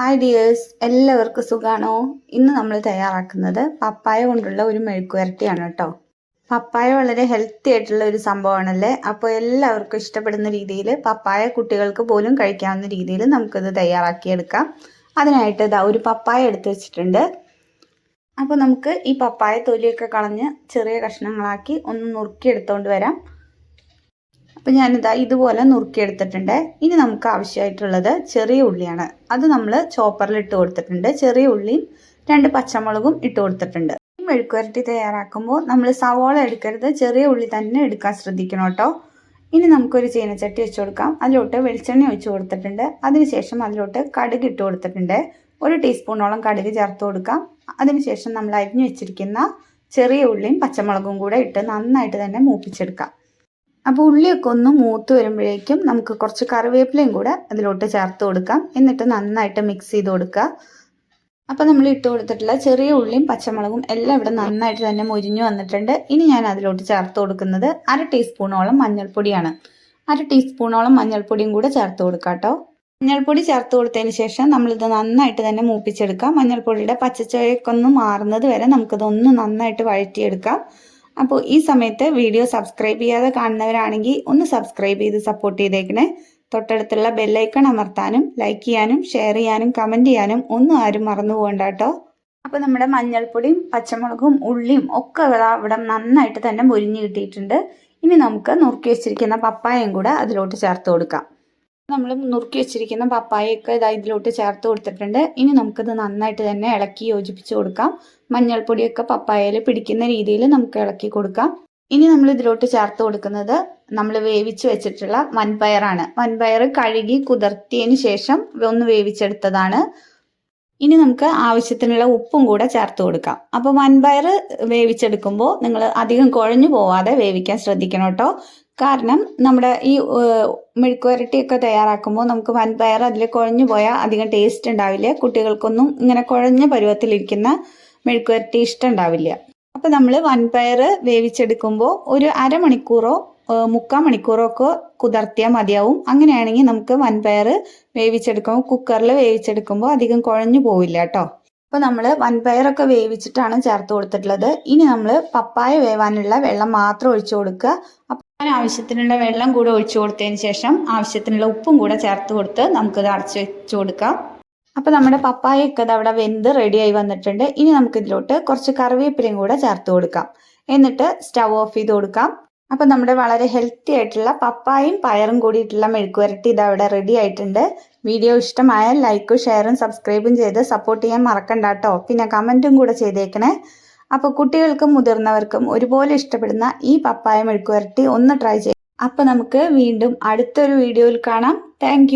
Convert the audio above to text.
Hi dears, എല്ലാവർക്കും സുഖാണോ? ഇന്ന് നമ്മൾ തയ്യാറാക്കുന്നത് പപ്പായ കൊണ്ടുള്ള ഒരു മെഴുക്കുവരട്ടിയാണ് കേട്ടോ. പപ്പായ വളരെ ഹെൽത്തി ആയിട്ടുള്ള ഒരു സംഭവമാണല്ലേ. അപ്പോൾ എല്ലാവർക്കും ഇഷ്ടപ്പെടുന്ന രീതിയിൽ, പപ്പായ കുട്ടികൾക്ക് പോലും കഴിക്കാവുന്ന രീതിയിൽ നമുക്കിത് തയ്യാറാക്കിയെടുക്കാം. അതിനായിട്ട് ഇതാ ഒരു പപ്പായ എടുത്ത് വെച്ചിട്ടുണ്ട്. അപ്പോൾ നമുക്ക് ഈ പപ്പായ തൊലിയൊക്കെ കളഞ്ഞ് ചെറിയ കഷ്ണങ്ങളാക്കി ഒന്ന് നുറുക്കിയെടുത്തോണ്ട് വരാം. അപ്പം ഞാനിതാ ഇതുപോലെ നുറുക്കിയെടുത്തിട്ടുണ്ട്. ഇനി നമുക്ക് ആവശ്യമായിട്ടുള്ളത് ചെറിയ ഉള്ളിയാണ്. അത് നമ്മൾ ചോപ്പറിൽ ഇട്ട് കൊടുത്തിട്ടുണ്ട്. ചെറിയ ഉള്ളിയും 2 പച്ചമുളകും ഇട്ട് കൊടുത്തിട്ടുണ്ട്. ഈ മെഴുക്കുവരട്ടി തയ്യാറാക്കുമ്പോൾ നമ്മൾ സവോള എടുക്കരുത്, ചെറിയ ഉള്ളി തന്നെ എടുക്കാൻ ശ്രദ്ധിക്കണം കേട്ടോ. ഇനി നമുക്കൊരു ചീനച്ചട്ടി വെച്ച് കൊടുക്കാം. അതിലോട്ട് വെളിച്ചെണ്ണ ഒഴിച്ച് കൊടുത്തിട്ടുണ്ട്. അതിനുശേഷം അതിലോട്ട് കടുക് ഇട്ട് കൊടുത്തിട്ടുണ്ട്. 1 ടീസ്പൂണോളം കടുക് ചേർത്ത് കൊടുക്കാം. അതിനുശേഷം നമ്മൾ അരിഞ്ഞു വെച്ചിരിക്കുന്ന ചെറിയ ഉള്ളിയും പച്ചമുളകും കൂടെ ഇട്ട് നന്നായിട്ട് തന്നെ മൂപ്പിച്ചെടുക്കാം. അപ്പോൾ ഉള്ളിയൊക്കെ ഒന്ന് മൂത്ത് വരുമ്പോഴേക്കും നമുക്ക് കുറച്ച് കറിവേപ്പിലയും കൂടെ അതിലോട്ട് ചേർത്ത് കൊടുക്കാം. എന്നിട്ട് നന്നായിട്ട് മിക്സ് ചെയ്ത് കൊടുക്കുക. അപ്പോൾ നമ്മൾ ഇട്ട് കൊടുത്തിട്ടുള്ള ചെറിയ ഉള്ളിയും പച്ചമുളകും എല്ലാം ഇവിടെ നന്നായിട്ട് തന്നെ മുരിഞ്ഞു വന്നിട്ടുണ്ട്. ഇനി ഞാൻ അതിലോട്ട് ചേർത്ത് കൊടുക്കുന്നത് 1/2 ടീസ്പൂണോളം മഞ്ഞൾപ്പൊടിയാണ്. 1/2 ടീസ്പൂണോളം മഞ്ഞൾപ്പൊടിയും കൂടെ ചേർത്ത് കൊടുക്കാം കേട്ടോ. മഞ്ഞൾപ്പൊടി ചേർത്ത് കൊടുത്തതിന് ശേഷം നമ്മളിത് നന്നായിട്ട് തന്നെ മൂപ്പിച്ചെടുക്കാം. മഞ്ഞൾപ്പൊടിയുടെ പച്ചച്ചുവയൊക്കെ ഒന്ന് മാറുന്നത് വരെ നമുക്കിതൊന്ന് നന്നായിട്ട് വഴറ്റിയെടുക്കാം. അപ്പോൾ ഈ സമയത്ത് വീഡിയോ സബ്സ്ക്രൈബ് ചെയ്യാതെ കാണുന്നവരാണെങ്കിൽ ഒന്ന് സബ്സ്ക്രൈബ് ചെയ്ത് സപ്പോർട്ട് ചെയ്തേക്കണേ. തൊട്ടടുത്തുള്ള ബെല്ലൈക്കൺ അമർത്താനും ലൈക്ക് ചെയ്യാനും ഷെയർ ചെയ്യാനും കമൻറ്റ് ചെയ്യാനും ഒന്നും ആരും മറന്നു പോകണ്ട കേട്ടോ. അപ്പോൾ നമ്മുടെ മഞ്ഞൾപ്പൊടിയും പച്ചമുളകും ഉള്ളിയും ഒക്കെ ഇവിടെ നന്നായിട്ട് തന്നെ മുരിഞ്ഞ് കിട്ടിയിട്ടുണ്ട്. ഇനി നമുക്ക് നുറുക്കി വെച്ചിരിക്കുന്ന പപ്പായയും കൂടെ അതിലോട്ട് ചേർത്ത് കൊടുക്കാം. നമ്മൾ നുറുക്കി വെച്ചിരിക്കുന്ന പപ്പായയൊക്കെ ഇതിലോട്ട് ചേർത്ത് കൊടുത്തിട്ടുണ്ട്. ഇനി നമുക്കിത് നന്നായിട്ട് തന്നെ ഇളക്കി യോജിപ്പിച്ച് കൊടുക്കാം. മഞ്ഞൾപ്പൊടിയൊക്കെ പപ്പായയിൽ പിടിക്കുന്ന രീതിയിൽ നമുക്ക് ഇളക്കി കൊടുക്കാം. ഇനി നമ്മൾ ഇതിലോട്ട് ചേർത്ത് കൊടുക്കുന്നത് നമ്മൾ വേവിച്ച് വെച്ചിട്ടുള്ള വൻപയറാണ്. വൻപയർ കഴുകി കുതിർത്തിയതിന് ശേഷം ഒന്ന് വേവിച്ചെടുത്തതാണ്. ഇനി നമുക്ക് ആവശ്യത്തിനുള്ള ഉപ്പും കൂടെ ചേർത്ത് കൊടുക്കാം. അപ്പോൾ വൻപയർ വേവിച്ചെടുക്കുമ്പോൾ നിങ്ങൾ അധികം കുഴഞ്ഞു പോവാതെ വേവിക്കാൻ ശ്രദ്ധിക്കണം കേട്ടോ. കാരണം നമ്മുടെ ഈ മെഴുക്കുവരട്ടിയൊക്കെ തയ്യാറാക്കുമ്പോൾ നമുക്ക് വൻപയർ അതിൽ കുഴഞ്ഞു പോയാൽ അധികം ടേസ്റ്റ് ഉണ്ടാവില്ല. കുട്ടികൾക്കൊന്നും ഇങ്ങനെ കുഴഞ്ഞ പരുവത്തിലിരിക്കുന്ന മെഴുക്കുവരട്ടി ഇഷ്ടം ഉണ്ടാവില്ല. അപ്പോൾ നമ്മൾ വൻപയർ വേവിച്ചെടുക്കുമ്പോൾ ഒരു അരമണിക്കൂറോ 3/4 മണിക്കൂറോ ഒക്കെ കുതിർത്തിയാൽ മതിയാവും. അങ്ങനെയാണെങ്കിൽ നമുക്ക് വൻപയർ വേവിച്ചെടുക്കുമ്പോൾ കുക്കറിൽ വേവിച്ചെടുക്കുമ്പോൾ അധികം കുഴഞ്ഞു പോവില്ല കേട്ടോ. അപ്പോൾ നമ്മൾ വൻപയറൊക്കെ വേവിച്ചിട്ടാണ് ചേർത്ത് കൊടുത്തിട്ടുള്ളത്. ഇനി നമ്മൾ പപ്പായ വേവാനുള്ള വെള്ളം മാത്രം ഒഴിച്ചു കൊടുക്കുക. അപ്പോൾ ആവശ്യത്തിനുള്ള വെള്ളം കൂടെ ഒഴിച്ചു കൊടുത്തതിന് ശേഷം ആവശ്യത്തിനുള്ള ഉപ്പും കൂടെ ചേർത്ത് കൊടുത്ത് നമുക്കിത് അടച്ചു വെച്ച് കൊടുക്കാം. അപ്പോൾ നമ്മുടെ പപ്പായൊക്കെ അവിടെ വെന്ത് റെഡിയായി വന്നിട്ടുണ്ട്. ഇനി നമുക്കിതിലോട്ട് കുറച്ച് കറിവേപ്പിലയും കൂടെ ചേർത്ത് കൊടുക്കാം. എന്നിട്ട് സ്റ്റവ് ഓഫ് ചെയ്ത് കൊടുക്കാം. അപ്പോൾ നമ്മുടെ വളരെ ഹെൽത്തി ആയിട്ടുള്ള പപ്പായയും പയറും കൂടിയിട്ടുള്ള മെഴുക്കുവരട്ടി ഇതവിടെ റെഡി ആയിട്ടുണ്ട്. വീഡിയോ ഇഷ്ടമായാൽ ലൈക്കും ഷെയറും സബ്സ്ക്രൈബും ചെയ്ത് സപ്പോർട്ട് ചെയ്യാൻ മറക്കണ്ട കേട്ടോ. പിന്നെ കമൻറ്റും കൂടെ ചെയ്തേക്കണേ. അപ്പോൾ കുട്ടികൾക്കും മുതിർന്നവർക്കും ഒരുപോലെ ഇഷ്ടപ്പെടുന്ന ഈ പപ്പായ മെഴുക്കുവരട്ടി ഒന്ന് ട്രൈ ചെയ്യാം. അപ്പോൾ നമുക്ക് വീണ്ടും അടുത്തൊരു വീഡിയോയിൽ കാണാം. താങ്ക്